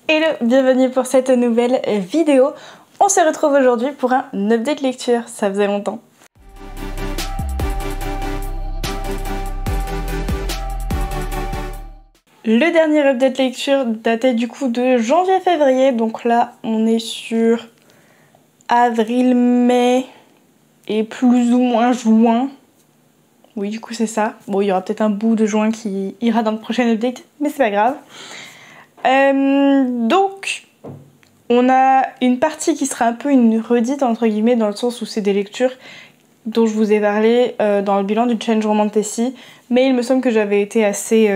Hello, bienvenue pour cette nouvelle vidéo. On se retrouve aujourd'hui pour un update lecture, ça faisait longtemps. Le dernier update lecture datait du coup de janvier-février, donc là on est sur avril-mai et plus ou moins juin. Oui, du coup c'est ça. Bon, il y aura peut-être un bout de juin qui ira dans le prochain update, mais c'est pas grave. Donc, on a une partie qui sera un peu une redite entre guillemets, dans le sens où c'est des lectures dont je vous ai parlé dans le bilan du Change Romantasy, mais il me semble que j'avais été assez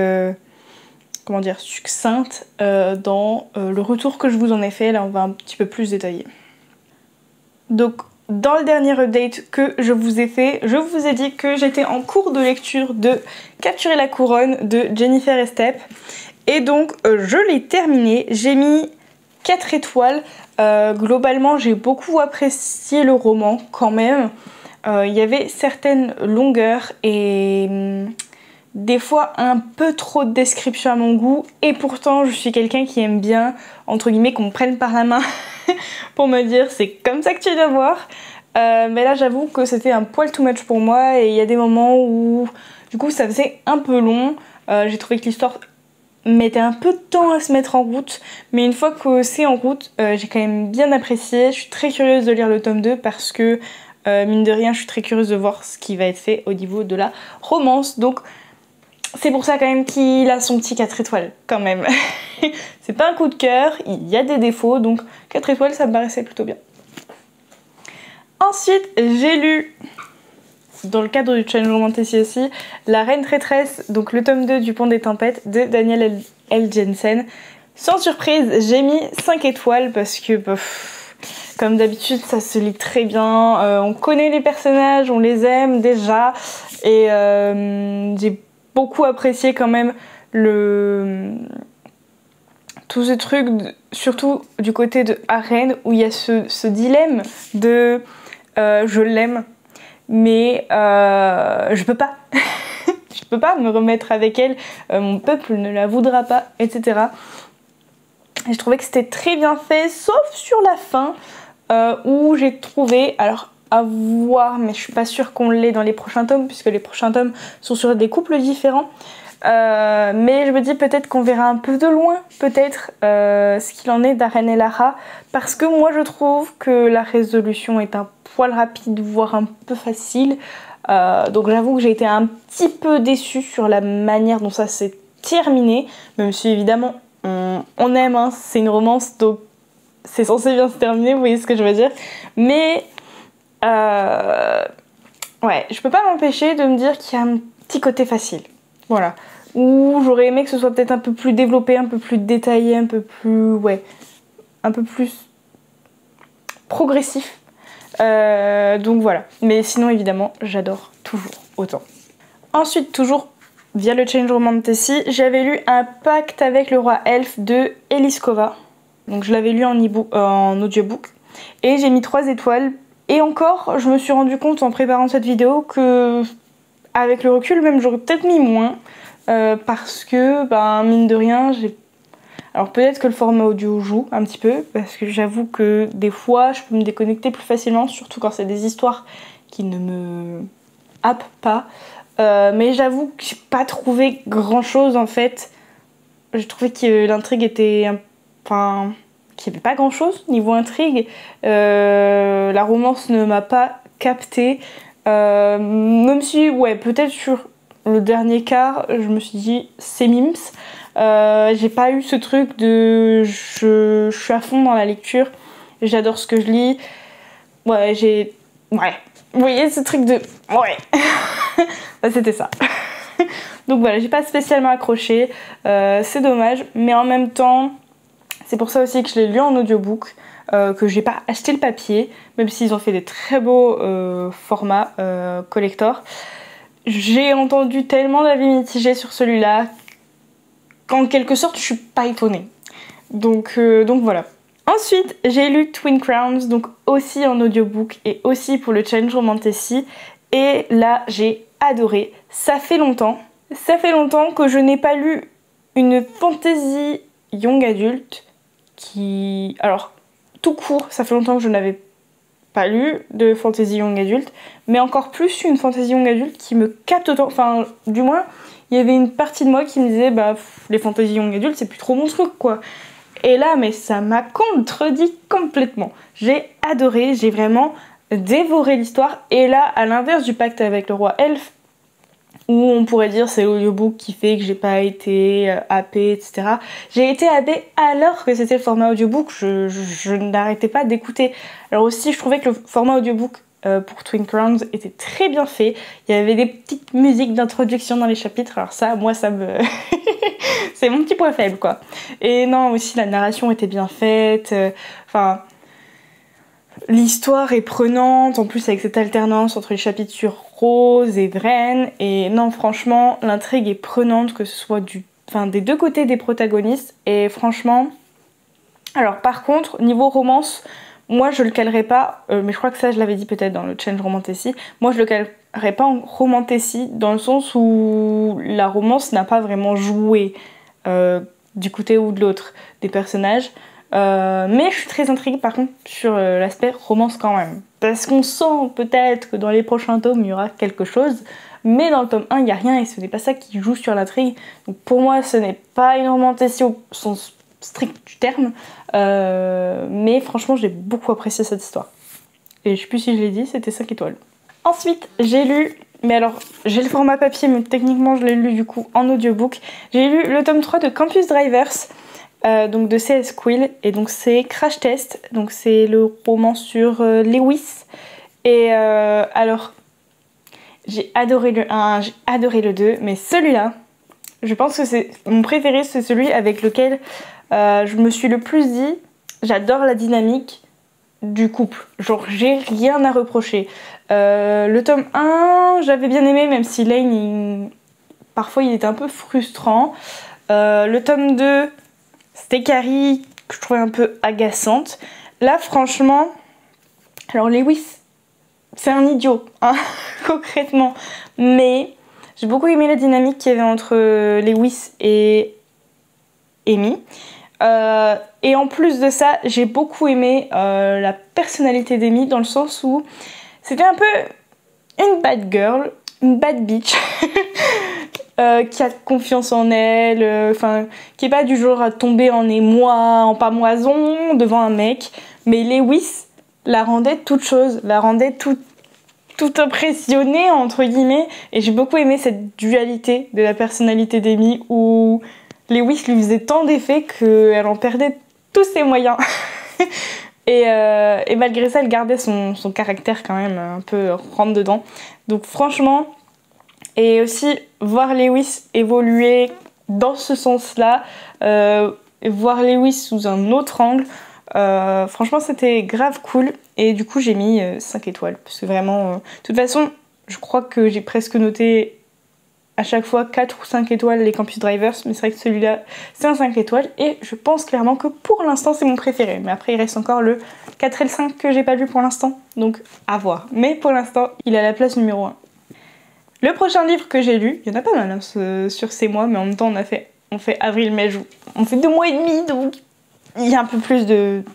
comment dire, succincte dans le retour que je vous en ai fait. Là on va un petit peu plus détailler. Donc dans le dernier update que je vous ai fait, je vous ai dit que j'étais en cours de lecture de Capturer la couronne de Jennifer Estep. Et donc je l'ai terminé, j'ai mis 4 étoiles. Globalement j'ai beaucoup apprécié le roman quand même. Il y avait certaines longueurs et des fois un peu trop de description à mon goût. Et pourtant je suis quelqu'un qui aime bien, entre guillemets, qu'on me prenne par la main pour me dire c'est comme ça que tu dois voir. Mais là j'avoue que c'était un poil too much pour moi. Et il y a des moments où du coup ça faisait un peu long. J'ai trouvé que l'histoire mettait un peu de temps à se mettre en route, mais une fois que c'est en route, j'ai quand même bien apprécié. Je suis très curieuse de lire le tome 2 parce que mine de rien je suis très curieuse de voir ce qui va être fait au niveau de la romance, donc c'est pour ça quand même qu'il a son petit 4 étoiles quand même. C'est pas un coup de cœur, il y a des défauts, donc 4 étoiles ça me paraissait plutôt bien. Ensuite j'ai lu, dans le cadre du Change Romantasy aussi, La Reine Traîtresse, donc le tome 2 du Pont des Tempêtes de Daniel L. Jensen. Sans surprise, j'ai mis 5 étoiles parce que, comme d'habitude, ça se lit très bien. On connaît les personnages, on les aime déjà. Et j'ai beaucoup apprécié quand même tout ce truc, surtout du côté de Arène, où il y a ce dilemme de je l'aime, mais je peux pas. Je peux pas me remettre avec elle, mon peuple ne la voudra pas, etc. Et je trouvais que c'était très bien fait, sauf sur la fin, où j'ai trouvé, alors à voir, mais je suis pas sûre qu'on l'ait dans les prochains tomes, puisque les prochains tomes sont sur des couples différents. Mais je me dis peut-être qu'on verra un peu de loin, peut-être, ce qu'il en est d'Arène et Lara, parce que moi je trouve que la résolution est un poil rapide, voire un peu facile. Donc j'avoue que j'ai été un petit peu déçue sur la manière dont ça s'est terminé, même si évidemment on aime, hein, c'est une romance, donc c'est censé bien se terminer, vous voyez ce que je veux dire. Mais ouais, je peux pas m'empêcher de me dire qu'il y a un petit côté facile, voilà, où j'aurais aimé que ce soit peut-être un peu plus développé, un peu plus détaillé, un peu plus, ouais, un peu plus progressif. Donc voilà, mais sinon évidemment j'adore toujours autant. Ensuite, toujours via le Change Romantasy, j'avais lu Un pacte avec le roi elfe de Eliskova. Donc je l'avais lu en audiobook et j'ai mis 3 étoiles. Et encore, je me suis rendu compte en préparant cette vidéo que avec le recul même j'aurais peut-être mis moins, parce que mine de rien j'ai... Alors peut-être que le format audio joue un petit peu, parce que j'avoue que des fois je peux me déconnecter plus facilement, surtout quand c'est des histoires qui ne me happent pas. Mais j'avoue que j'ai pas trouvé grand chose en fait. J'ai trouvé que l'intrigue était... Enfin, qu'il n'y avait pas grand chose niveau intrigue. La romance ne m'a pas captée. Même si, ouais, peut-être sur le dernier quart, je me suis dit c'est mims. J'ai pas eu ce truc de je suis à fond dans la lecture, j'adore ce que je lis. Ouais, ouais, vous voyez ce truc de ouais. C'était ça. Donc voilà, j'ai pas spécialement accroché, c'est dommage, mais en même temps c'est pour ça aussi que je l'ai lu en audiobook, que j'ai pas acheté le papier, même s'ils ont fait des très beaux formats collector. J'ai entendu tellement d'avis mitigés sur celui-là qu'en quelque sorte je suis pas étonnée. Donc voilà. Ensuite j'ai lu Twin Crowns, donc aussi en audiobook et aussi pour le Change Romantasy, et là j'ai adoré. Ça fait longtemps que je n'ai pas lu une fantasy young adulte qui... Alors, tout court, ça fait longtemps que je n'avais pas lu de fantasy young adulte, mais encore plus une fantasy young adulte qui me capte autant. Enfin, du moins, il y avait une partie de moi qui me disait, bah, les fantasy young adultes, c'est plus trop mon truc, quoi. Et là, mais ça m'a contredit complètement. J'ai adoré, j'ai vraiment dévoré l'histoire. Et là, à l'inverse du pacte avec le roi elfe, où on pourrait dire c'est l'audiobook qui fait que j'ai pas été happée, etc. J'ai été happée alors que c'était le format audiobook, je n'arrêtais pas d'écouter. Alors aussi, je trouvais que le format audiobook pour Twin Crowns était très bien fait. Il y avait des petites musiques d'introduction dans les chapitres, alors ça, moi, ça me... c'est mon petit point faible, quoi. Et non, aussi, la narration était bien faite, enfin... L'histoire est prenante, en plus avec cette alternance entre les chapitres sur Rose et Vren. Et non, franchement, l'intrigue est prenante, que ce soit des deux côtés des protagonistes. Et franchement... Alors par contre, niveau romance, moi je le calerais pas, mais je crois que ça je l'avais dit peut-être dans le Change Romantasy, moi je le calerais pas en romantasy dans le sens où la romance n'a pas vraiment joué du côté ou de l'autre des personnages. Mais je suis très intriguée par contre sur l'aspect romance quand même. Parce qu'on sent peut-être que dans les prochains tomes il y aura quelque chose, mais dans le tome 1 il n'y a rien et ce n'est pas ça qui joue sur l'intrigue. Donc pour moi ce n'est pas une romantasy au sens strict du terme, mais franchement j'ai beaucoup apprécié cette histoire. Et je sais plus si je l'ai dit, c'était 5 étoiles. Ensuite j'ai lu, mais alors j'ai le format papier mais techniquement je l'ai lu du coup en audiobook, j'ai lu le tome 3 de Campus Drivers. Donc de C.S. Quill, et donc c'est Crash Test, donc c'est le roman sur Lewis. Et alors j'ai adoré le 1, j'ai adoré le 2, mais celui-là, je pense que c'est mon préféré, c'est celui avec lequel je me suis le plus dit, j'adore la dynamique du couple, genre j'ai rien à reprocher. Le tome 1, j'avais bien aimé, même si Lane, parfois il était un peu frustrant. Le tome 2, c'était Carrie que je trouvais un peu agaçante. Là, franchement, alors Lewis, c'est un idiot, hein, concrètement. Mais j'ai beaucoup aimé la dynamique qu'il y avait entre Lewis et Amy. Et en plus de ça, j'ai beaucoup aimé la personnalité d'Amy dans le sens où c'était un peu une bad girl, une bad bitch. Qui a confiance en elle, qui est pas du genre à tomber en émoi, en pamoison devant un mec. Mais Lewis la rendait toute chose, la rendait toute impressionnée entre guillemets. Et j'ai beaucoup aimé cette dualité de la personnalité d'Amy où Lewis lui faisait tant d'effets qu'elle en perdait tous ses moyens. Et malgré ça, elle gardait son caractère quand même un peu rentre dedans. Donc franchement... Et aussi voir Lewis évoluer dans ce sens-là, voir Lewis sous un autre angle, franchement c'était grave cool. Et du coup j'ai mis 5 étoiles, parce que vraiment, de toute façon, je crois que j'ai presque noté à chaque fois 4 ou 5 étoiles les Campus Drivers, mais c'est vrai que celui-là c'est un 5 étoiles, et je pense clairement que pour l'instant c'est mon préféré. Mais après il reste encore le 4 et le 5 que j'ai pas lu pour l'instant, donc à voir. Mais pour l'instant, il a la place numéro 1. Le prochain livre que j'ai lu, il y en a pas mal hein, sur ces mois, mais en même temps on fait avril, mai, juin. On fait 2 mois et demi, donc il y a un peu plus de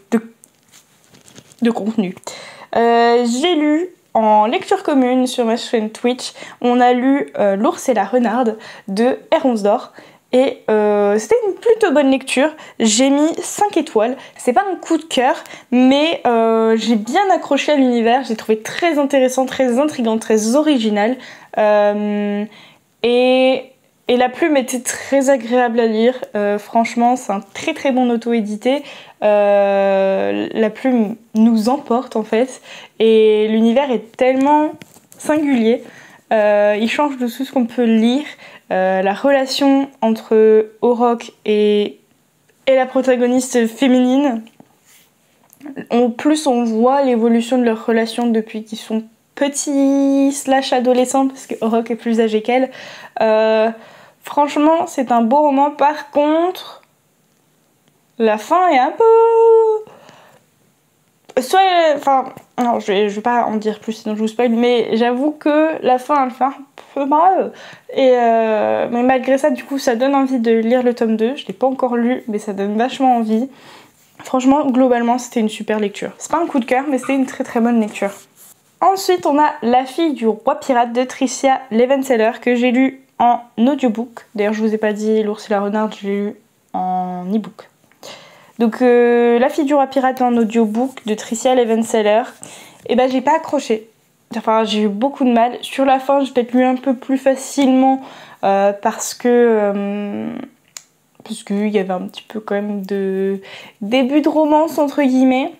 contenu. J'ai lu en lecture commune sur ma chaîne Twitch, on a lu L'ours et la renarde de Heronsdor. Et c'était une plutôt bonne lecture, j'ai mis 5 étoiles, c'est pas un coup de cœur, mais j'ai bien accroché à l'univers, j'ai trouvé très intéressant, très intriguant, très original, et la plume était très agréable à lire, franchement c'est un très très bon auto-édité, la plume nous emporte en fait, et l'univers est tellement singulier, il change de tout ce qu'on peut lire. La relation entre Auroch et la protagoniste féminine, en plus on voit l'évolution de leur relation depuis qu'ils sont petits / adolescents, parce que Auroch est plus âgé qu'elle. Franchement c'est un beau roman, par contre la fin est un peu... non, je vais pas en dire plus sinon je vous spoil, mais j'avoue que la fin elle fait un peu mal. Mais malgré ça, du coup, ça donne envie de lire le tome 2. Je l'ai pas encore lu, mais ça donne vachement envie. Franchement, globalement, c'était une super lecture. C'est pas un coup de cœur, mais c'était une très très bonne lecture. Ensuite, on a La fille du roi pirate de Tricia Levenseller que j'ai lu en audiobook. D'ailleurs, je vous ai pas dit L'ours et la renarde, je l'ai lu en e-book. Donc, La fille du roi pirate en audiobook de Tricia Levenseller, et ben j'ai pas accroché. Enfin, j'ai eu beaucoup de mal. Sur la fin, j'ai peut-être lu un peu plus facilement parce qu'il y avait un petit peu quand même de début de romance entre guillemets.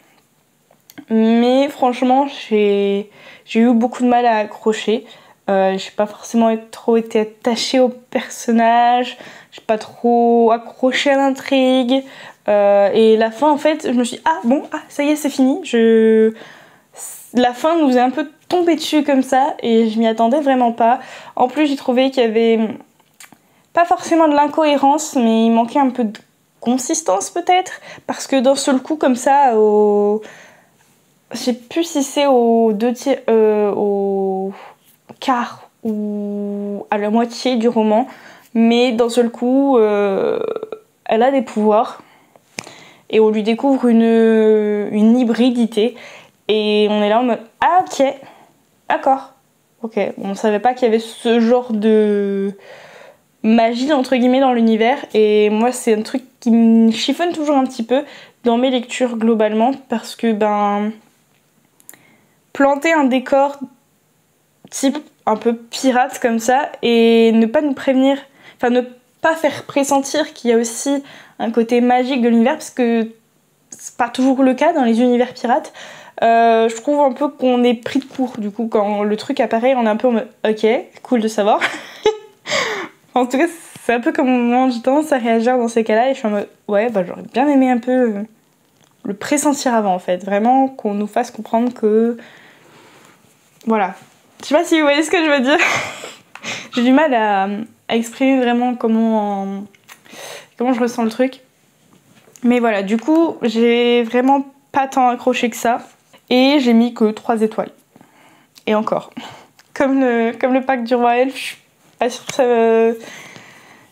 Mais franchement, j'ai eu beaucoup de mal à accrocher. J'ai pas forcément trop été attachée au personnage, j'ai pas trop accroché à l'intrigue. Et la fin, en fait, je me suis dit, ah bon, ah, ça y est, c'est fini. La fin nous est un peu tombée dessus comme ça et je m'y attendais vraiment pas. En plus, j'ai trouvé qu'il y avait pas forcément de l'incohérence, mais il manquait un peu de consistance peut-être. Parce que d'un seul coup, comme ça, je sais plus si c'est au quart ou à la moitié du roman, mais d'un seul coup, elle a des pouvoirs et on lui découvre une hybridité et on est là en mode ah ok, d'accord, ok. On savait pas qu'il y avait ce genre de magie entre guillemets dans l'univers et moi c'est un truc qui me chiffonne toujours un petit peu dans mes lectures globalement parce que planter un décor type un peu pirate comme ça et ne pas nous prévenir, enfin ne pas faire pressentir qu'il y a aussi un côté magique de l'univers parce que c'est pas toujours le cas dans les univers pirates. Je trouve un peu qu'on est pris de court du coup quand le truc apparaît, on est un peu en mode ok, cool de savoir. En tout cas, c'est un peu comme moi j'ai tendance à réagir dans ces cas-là et je suis en mode ouais, bah j'aurais bien aimé un peu le pressentir avant en fait, vraiment qu'on nous fasse comprendre que voilà. Je sais pas si vous voyez ce que je veux dire. J'ai du mal à exprimer vraiment comment je ressens le truc. Mais voilà, du coup, j'ai vraiment pas tant accroché que ça. Et j'ai mis que 3 étoiles. Et encore. Comme le pack du roi elfe, je suis pas sûre que ça...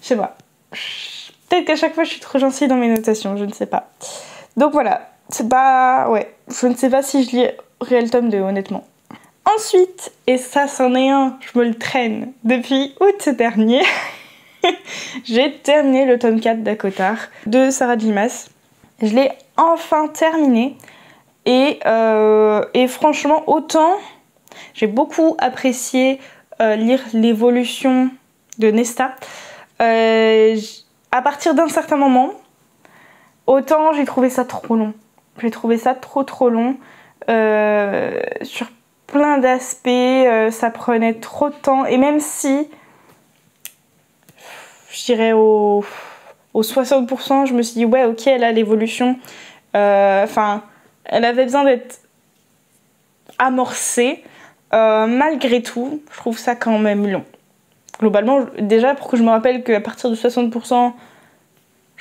Je sais pas. Peut-être qu'à chaque fois, je suis trop gentille dans mes notations, je ne sais pas. Donc voilà, c'est pas... Ouais, je ne sais pas si je lis Réel tome 2, honnêtement. Ensuite, et ça c'en est un, je me le traîne depuis août dernier, j'ai terminé le tome 4 d'Akotar de Sarah J. Maas. Je l'ai enfin terminé et franchement autant j'ai beaucoup apprécié lire l'évolution de Nesta à partir d'un certain moment, autant j'ai trouvé ça trop long. J'ai trouvé ça trop long sur plein d'aspects, ça prenait trop de temps et même si je dirais au 60%, je me suis dit ouais ok, elle a l'évolution, enfin elle avait besoin d'être amorcée, malgré tout je trouve ça quand même long globalement. Déjà pour que je me rappelle qu'à partir de 60%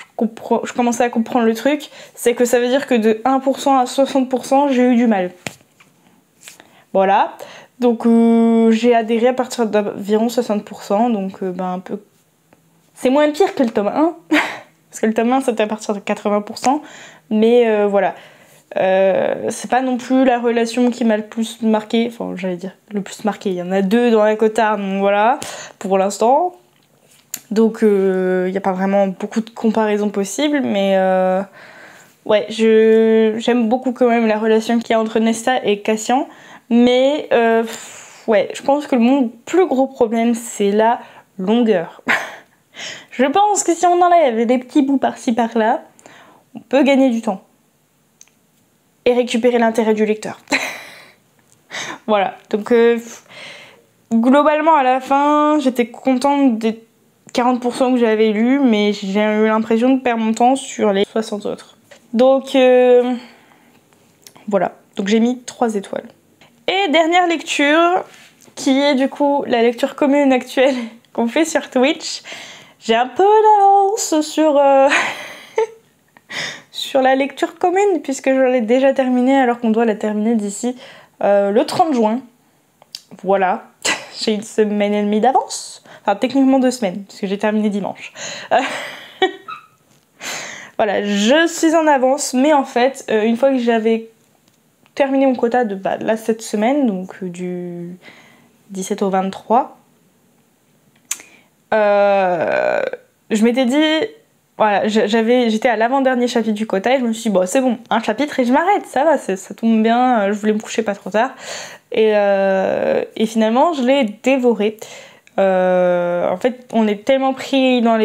je commençais à comprendre le truc, c'est que ça veut dire que de 1% à 60% j'ai eu du mal. Voilà, donc j'ai adhéré à partir d'environ 60%, donc un peu... C'est moins pire que le tome 1, parce que le tome 1 c'était à partir de 80%, mais voilà. C'est pas non plus la relation qui m'a le plus marqué, enfin j'allais dire le plus marqué, il y en a 2 dans Akotar, donc voilà, pour l'instant. Donc il n'y a pas vraiment beaucoup de comparaisons possibles, mais ouais, j'aime beaucoup quand même la relation qu'il y a entre Nesta et Cassian. Mais ouais, je pense que mon plus gros problème, c'est la longueur. Je pense que si on enlève des petits bouts par-ci par-là, on peut gagner du temps. Et récupérer l'intérêt du lecteur. Voilà, donc globalement à la fin, j'étais contente des 40% que j'avais lus, mais j'ai eu l'impression de perdre mon temps sur les 60 autres. Donc voilà, donc j'ai mis 3 étoiles. Et dernière lecture, qui est du coup la lecture commune actuelle qu'on fait sur Twitch. J'ai un peu d'avance sur, sur la lecture commune, puisque je l'ai déjà terminée alors qu'on doit la terminer d'ici le 30 juin. Voilà, j'ai une semaine et demie d'avance. Enfin, techniquement 2 semaines, parce que j'ai terminé dimanche. voilà, je suis en avance, mais en fait, une fois que j'avais terminé mon quota de là cette semaine, donc du 17 au 23, je m'étais dit, voilà, j'étais à l'avant-dernier chapitre du quota et je me suis dit, bon, c'est bon, un chapitre et je m'arrête, ça va, ça tombe bien, je voulais me coucher pas trop tard. Et finalement, je l'ai dévoré. En fait, on est tellement pris dans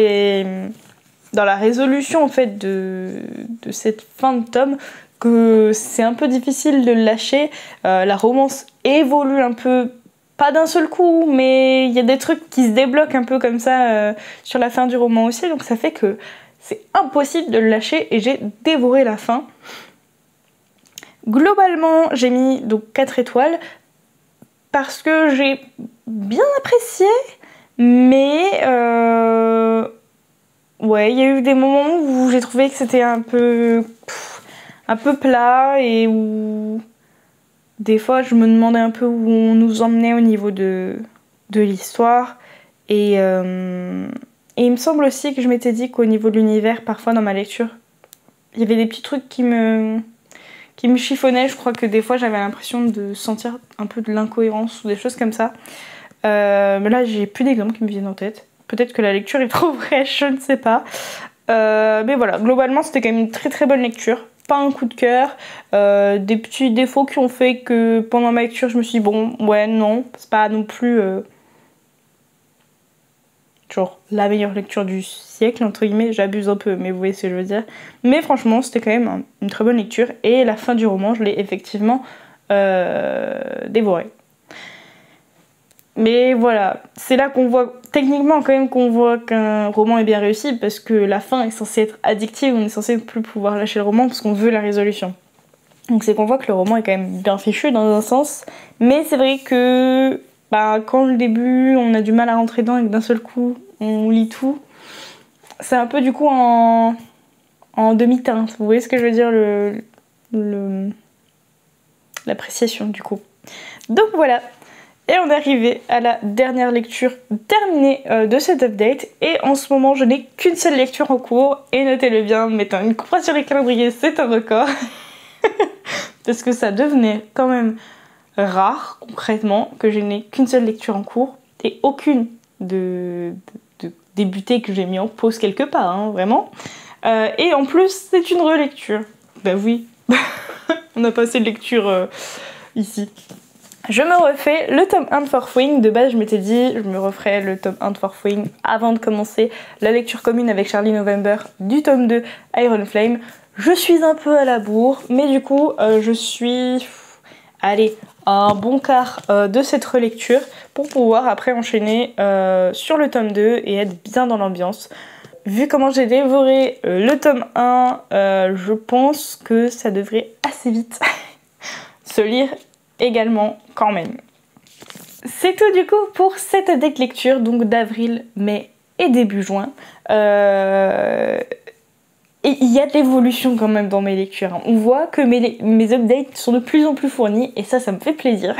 la résolution en fait de cette fin de tome que c'est un peu difficile de le lâcher. La romance évolue un peu, pas d'un seul coup, mais il y a des trucs qui se débloquent un peu comme ça sur la fin du roman aussi, donc ça fait que c'est impossible de le lâcher et j'ai dévoré la fin. Globalement, j'ai mis donc 4 étoiles parce que j'ai bien apprécié, mais ouais, il y a eu des moments où j'ai trouvé que c'était un peu plat et où des fois je me demandais un peu où on nous emmenait au niveau de l'histoire. Et il me semble aussi que je m'étais dit qu'au niveau de l'univers, parfois dans ma lecture, il y avait des petits trucs qui me chiffonnaient. Je crois que des fois j'avais l'impression de sentir un peu de l'incohérence ou des choses comme ça. Mais là j'ai plus d'exemples qui me viennent en tête. Peut-être que la lecture est trop fraîche, je ne sais pas. Mais voilà, globalement c'était quand même une très très bonne lecture. Pas un coup de cœur, des petits défauts qui ont fait que pendant ma lecture je me suis dit bon, ouais, non, c'est pas non plus genre la meilleure lecture du siècle, entre guillemets, j'abuse un peu, mais vous voyez ce que je veux dire. Mais franchement, c'était quand même une très bonne lecture et la fin du roman, je l'ai effectivement dévorée. Mais voilà, c'est là qu'on voit, techniquement quand même, qu'on voit qu'un roman est bien réussi parce que la fin est censée être addictive, on est censé plus pouvoir lâcher le roman parce qu'on veut la résolution. Donc c'est qu'on voit que le roman est quand même bien fichu dans un sens, mais c'est vrai que quand le début on a du mal à rentrer dedans et que d'un seul coup on lit tout, c'est un peu du coup en demi-teinte, vous voyez ce que je veux dire, l'appréciation du coup. Donc voilà. Et on est arrivé à la dernière lecture terminée de cet update. Et en ce moment, je n'ai qu'une seule lecture en cours. Et notez-le bien, mettant une croix sur les calendriers, c'est un record. Parce que ça devenait quand même rare, concrètement, que je n'ai qu'une seule lecture en cours. Et aucune de débutées que j'ai mis en pause quelque part, hein, vraiment. Et en plus, c'est une relecture. Bah oui, on n'a pas assez de lecture ici. Je me refais le tome 1 de Fourth Wing. De base, je m'étais dit, je me referais le tome 1 de Fourth Wing avant de commencer la lecture commune avec Charlie November du tome 2 Iron Flame. Je suis un peu à la bourre, mais du coup, je suis, allez, un bon quart de cette relecture pour pouvoir après enchaîner sur le tome 2 et être bien dans l'ambiance. Vu comment j'ai dévoré le tome 1, je pense que ça devrait assez vite se lire également quand même. C'est tout du coup pour cette update lecture donc d'avril, mai et début juin. Et il y a de l'évolution quand même dans mes lectures, hein. On voit que mes updates sont de plus en plus fournis et ça me fait plaisir.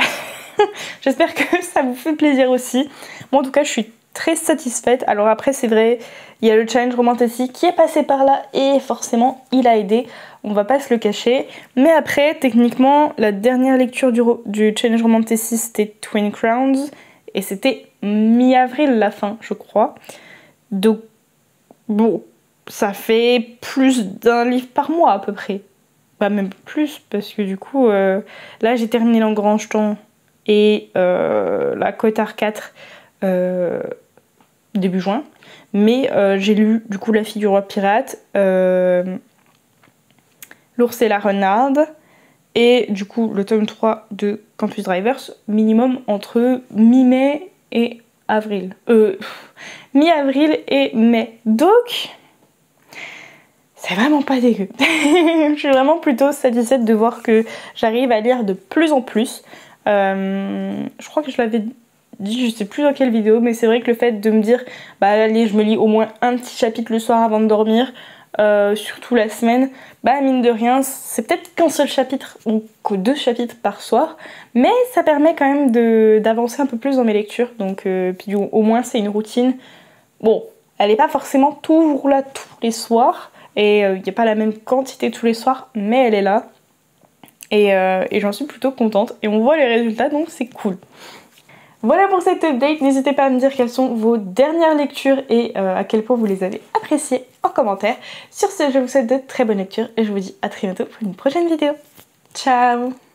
J'espère que ça vous fait plaisir aussi. Moi en tout cas je suis très satisfaite. Alors après c'est vrai, il y a le challenge Romantasy qui est passé par là et forcément il a aidé, on va pas se le cacher. Mais après techniquement la dernière lecture du challenge Romantasy c'était Twin Crowns et c'était mi-avril la fin je crois. Donc bon, ça fait plus d'un livre par mois à peu près. Bah même plus parce que du coup là j'ai terminé l'Engrange Temps et la Cotard 4 début juin, mais j'ai lu du coup La fille du roi pirate, L'ours et la renarde et du coup le tome 3 de Campus Drivers, minimum entre mi-mai et avril. Mi-avril et mai. Donc c'est vraiment pas dégueu. Je suis vraiment plutôt satisfaite de voir que j'arrive à lire de plus en plus. Je crois que je l'avais dit, je sais plus dans quelle vidéo, mais c'est vrai que le fait de me dire bah allez je me lis au moins un petit chapitre le soir avant de dormir, surtout la semaine, bah mine de rien c'est peut-être qu'un seul chapitre ou que 2 chapitres par soir, mais ça permet quand même d'avancer un peu plus dans mes lectures, donc puis au moins c'est une routine. Bon, elle est pas forcément toujours là tous les soirs, Et il n'y a pas la même quantité tous les soirs, mais elle est là. Et j'en suis plutôt contente. Et on voit les résultats, donc c'est cool. Voilà pour cette update, n'hésitez pas à me dire quelles sont vos dernières lectures et à quel point vous les avez appréciées en commentaire. Sur ce, je vous souhaite de très bonnes lectures et je vous dis à très bientôt pour une prochaine vidéo. Ciao!